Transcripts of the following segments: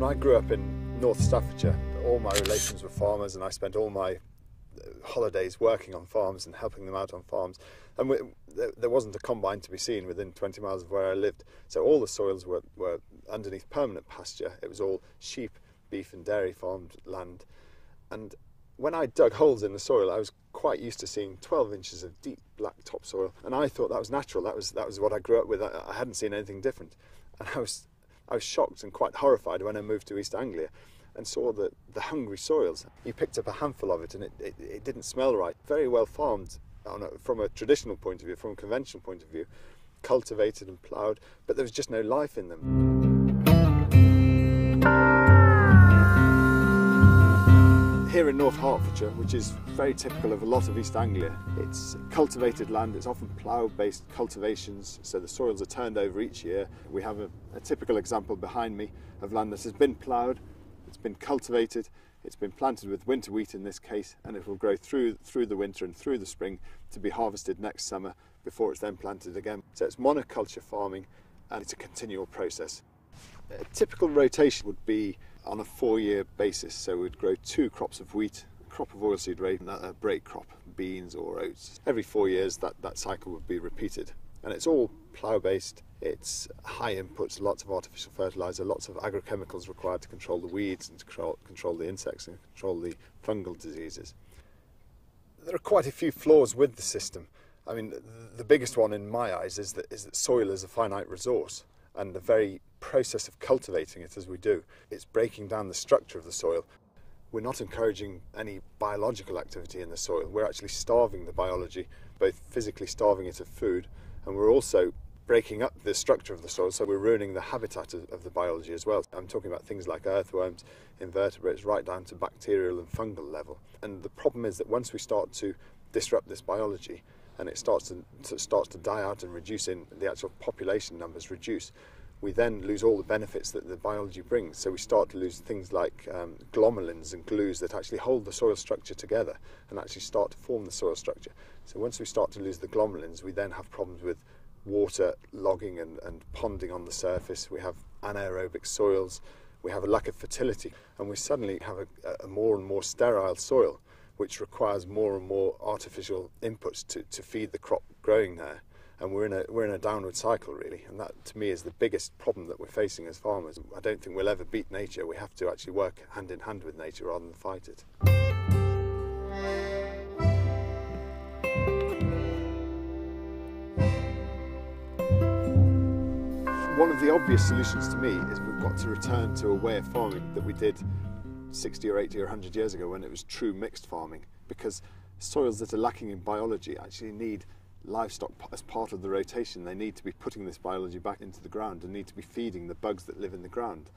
I grew up in North Staffordshire, all my relations were farmers, and I spent all my holidays working on farms and helping them out on farms. And there wasn't a combine to be seen within 20 miles of where I lived. So all the soils were underneath permanent pasture. It was all sheep, beef and dairy farmed land. And when I dug holes in the soil, I was quite used to seeing 12 inches of deep black topsoil. And I thought that was natural. That was what I grew up with. I hadn't seen anything different. And I was shocked and quite horrified when I moved to East Anglia and saw the hungry soils. You picked up a handful of it and it didn't smell right. Very well farmed from a traditional point of view, from a conventional point of view, cultivated and ploughed, but there was just no life in them. Here in North Hertfordshire, which is very typical of a lot of East Anglia, it's cultivated land, it's often plough-based cultivations, so the soils are turned over each year. We have a typical example behind me of land that has been ploughed, it's been cultivated, it's been planted with winter wheat in this case, and it will grow through the winter and through the spring to be harvested next summer before it's then planted again. So it's monoculture farming and it's a continual process. A typical rotation would be on a 4-year basis, so we'd grow 2 crops of wheat, a crop of oilseed rape and a break crop, beans or oats. Every 4 years that cycle would be repeated, and it's all plough based. It's high inputs, lots of artificial fertiliser, lots of agrochemicals required to control the weeds and to control the insects and control the fungal diseases. There are quite a few flaws with the system. I mean, the biggest one in my eyes is that soil is a finite resource, and the very process of cultivating it as we do, it's breaking down the structure of the soil. We're not encouraging any biological activity in the soil. We're actually starving the biology, both physically starving it of food, and we're also breaking up the structure of the soil, so we're ruining the habitat of the biology as well. I'm talking about things like earthworms, invertebrates, right down to bacterial and fungal level. And the problem is that once we start to disrupt this biology, and it starts to die out and reduce in the actual population numbers reduce, we then lose all the benefits that the biology brings. So we start to lose things like glomalins and glues that actually hold the soil structure together and actually start to form the soil structure. So once we start to lose the glomalins, we then have problems with water logging and ponding on the surface. We have anaerobic soils, we have a lack of fertility, and we suddenly have a more and more sterile soil, which requires more and more artificial inputs to feed the crop growing there. And we're in a downward cycle, really, and that to me is the biggest problem that we're facing as farmers. I don't think we'll ever beat nature. We have to actually work hand in hand with nature rather than fight it. One of the obvious solutions to me is we've got to return to a way of farming that we did 60 or 80 or 100 years ago when it was true mixed farming, because soils that are lacking in biology actually need livestock as part of the rotation. They need to be putting this biology back into the ground and need to be feeding the bugs that live in the ground.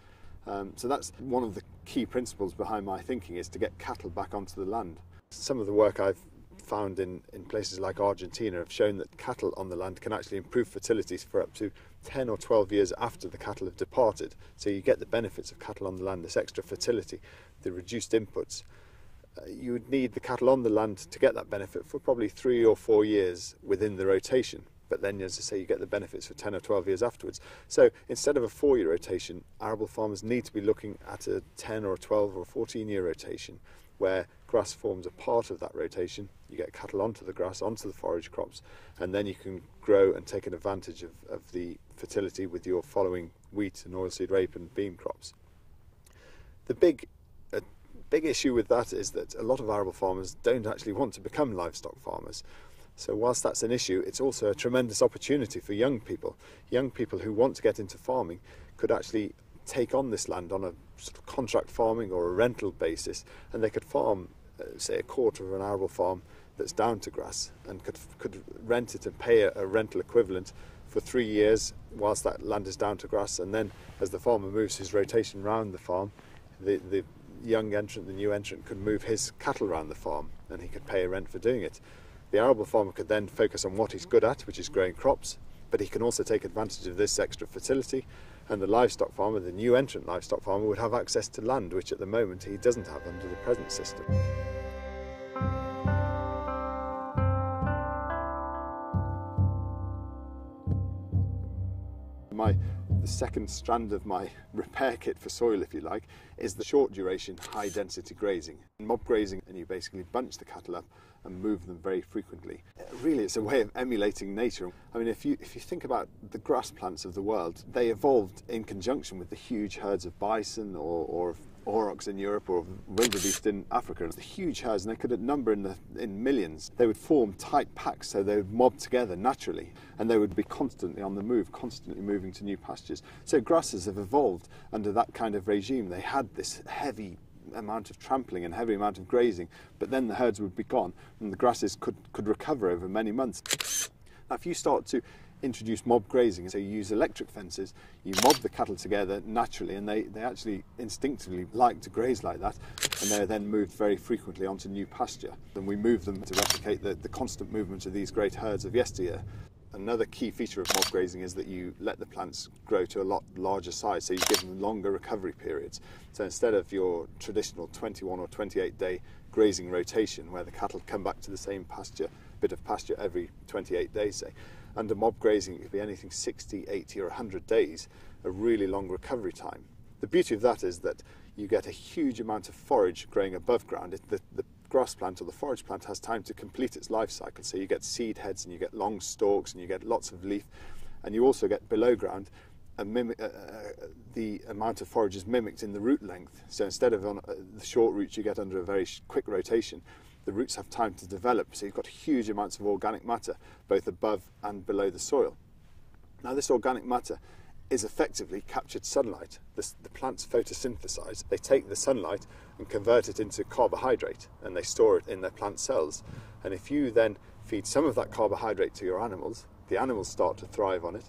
So that's one of the key principles behind my thinking, is to get cattle back onto the land. Some of the work I've found in places like Argentina have shown that cattle on the land can actually improve fertility for up to 10 or 12 years after the cattle have departed. So you get the benefits of cattle on the land, this extra fertility, the reduced inputs. You would need the cattle on the land to get that benefit for probably 3 or 4 years within the rotation. But then, as I say, you get the benefits for 10 or 12 years afterwards. So instead of a 4-year rotation, arable farmers need to be looking at a 10 or 12 or 14-year rotation, where grass forms a part of that rotation. You get cattle onto the grass, onto the forage crops, and then you can grow and take an advantage of the fertility with your following wheat and oilseed rape and bean crops. The big issue with that is that a lot of arable farmers don't actually want to become livestock farmers. So whilst that's an issue, it's also a tremendous opportunity for young people. Young people who want to get into farming could actually take on this land on a sort of contract farming or a rental basis, and they could farm, say, a quarter of an arable farm that's down to grass, and could rent it and pay a rental equivalent for 3 years whilst that land is down to grass. And then as the farmer moves his rotation round the farm, the young entrant, the new entrant, could move his cattle around the farm and he could pay a rent for doing it. The arable farmer could then focus on what he's good at, which is growing crops, but he can also take advantage of this extra fertility. And the livestock farmer, the new entrant livestock farmer, would have access to land, which at the moment he doesn't have under the present system. My The second strand of my repair kit for soil, if you like, is the short duration, high density grazing. Mob grazing, and you basically bunch the cattle up and move them very frequently. Really, it's a way of emulating nature. I mean, if you think about the grass plants of the world, they evolved in conjunction with the huge herds of bison or aurochs in Europe or wildebeest in Africa. It's the huge herds, and they could number in millions. They would form tight packs, so they would mob together naturally, and they would be constantly on the move, constantly moving to new pastures. So grasses have evolved under that kind of regime. They had this heavy amount of trampling and heavy amount of grazing, but then the herds would be gone and the grasses could recover over many months. Now, if you start to introduce mob grazing, so you use electric fences, you mob the cattle together naturally, and they actually instinctively like to graze like that, and they're then moved very frequently onto new pasture. Then we move them to replicate the constant movement of these great herds of yesteryear. Another key feature of mob grazing is that you let the plants grow to a lot larger size, so you give them longer recovery periods. So instead of your traditional 21 or 28 day grazing rotation, where the cattle come back to the same bit of pasture every 28 days, say, under mob grazing it could be anything 60, 80 or 100 days, a really long recovery time. The beauty of that is that you get a huge amount of forage growing above ground. The grass plant or the forage plant has time to complete its life cycle, so you get seed heads and you get long stalks and you get lots of leaf, and you also get below ground the amount of forage is mimicked in the root length. So instead of on the short roots you get under a very quick rotation, the roots have time to develop, so you've got huge amounts of organic matter both above and below the soil. Now, this organic matter is effectively captured sunlight. The plants photosynthesize. They take the sunlight and convert it into carbohydrate, and they store it in their plant cells. And if you then feed some of that carbohydrate to your animals, the animals start to thrive on it.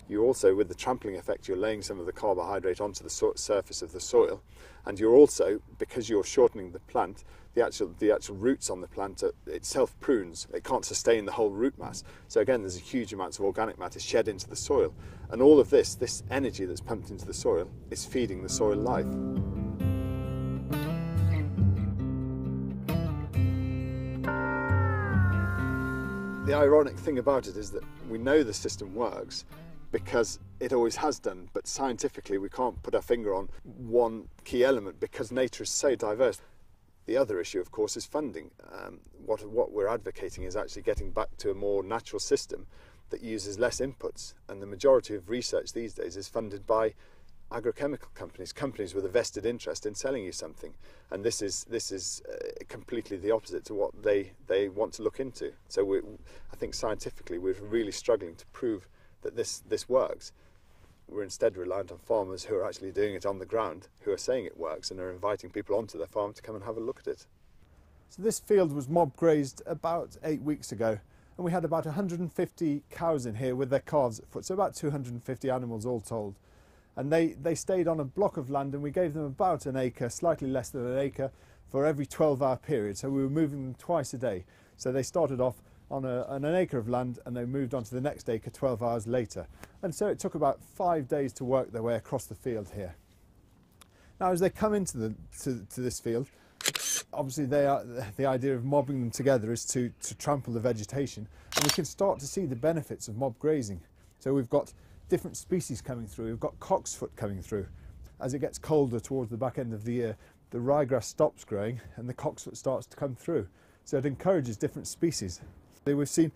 You also, with the trampling effect, you're laying some of the carbohydrate onto the surface of the soil, and you're also, because you're shortening the plant, the actual roots on the plant itself prunes. It can't sustain the whole root mass. So again, there's a huge amount of organic matter shed into the soil, and all of this energy that's pumped into the soil is feeding the soil life. The ironic thing about it is that we know the system works because it always has done, but scientifically we can't put our finger on one key element because nature is so diverse. The other issue, of course, is funding. What we're advocating is actually getting back to a more natural system that uses less inputs, and the majority of research these days is funded by agrochemical companies with a vested interest in selling you something, and this is completely the opposite to what they want to look into. So I think scientifically we're really struggling to prove that this works. We're instead reliant on farmers who are actually doing it on the ground, who are saying it works and are inviting people onto their farm to come and have a look at it. So this field was mob grazed about 8 weeks ago, and we had about 150 cows in here with their calves at foot, so about 250 animals all told. And they stayed on a block of land, and we gave them about an acre, slightly less than an acre, for every 12-hour period. So we were moving them twice a day. So they started off on an acre of land, and they moved on to the next acre 12 hours later. And so it took about 5 days to work their way across the field here. Now, as they come into to this field, obviously the idea of mobbing them together is to trample the vegetation, and we can start to see the benefits of mob grazing. So we've got different species coming through. We've got cocksfoot coming through. As it gets colder towards the back end of the year, the ryegrass stops growing and the cocksfoot starts to come through. So it encourages different species. We've seen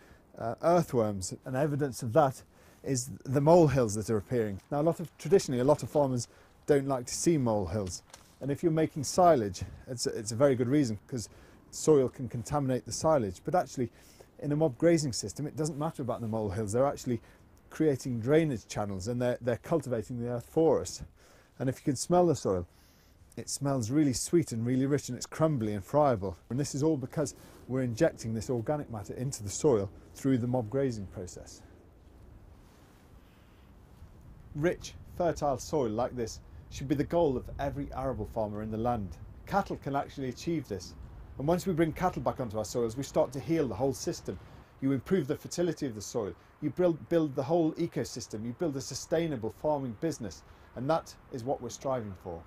earthworms, and evidence of that is the molehills that are appearing. Now, traditionally a lot of farmers don't like to see molehills, and if you're making silage, it's a very good reason, because soil can contaminate the silage. But actually, in a mob grazing system, it doesn't matter about the molehills. They're actually creating drainage channels, and they're cultivating the earth for us. And if you can smell the soil, it smells really sweet and really rich, and it's crumbly and friable. And this is all because we're injecting this organic matter into the soil through the mob grazing process. Rich, fertile soil like this should be the goal of every arable farmer in the land. Cattle can actually achieve this. And once we bring cattle back onto our soils, we start to heal the whole system. You improve the fertility of the soil, you build the whole ecosystem, you build a sustainable farming business, and that is what we're striving for.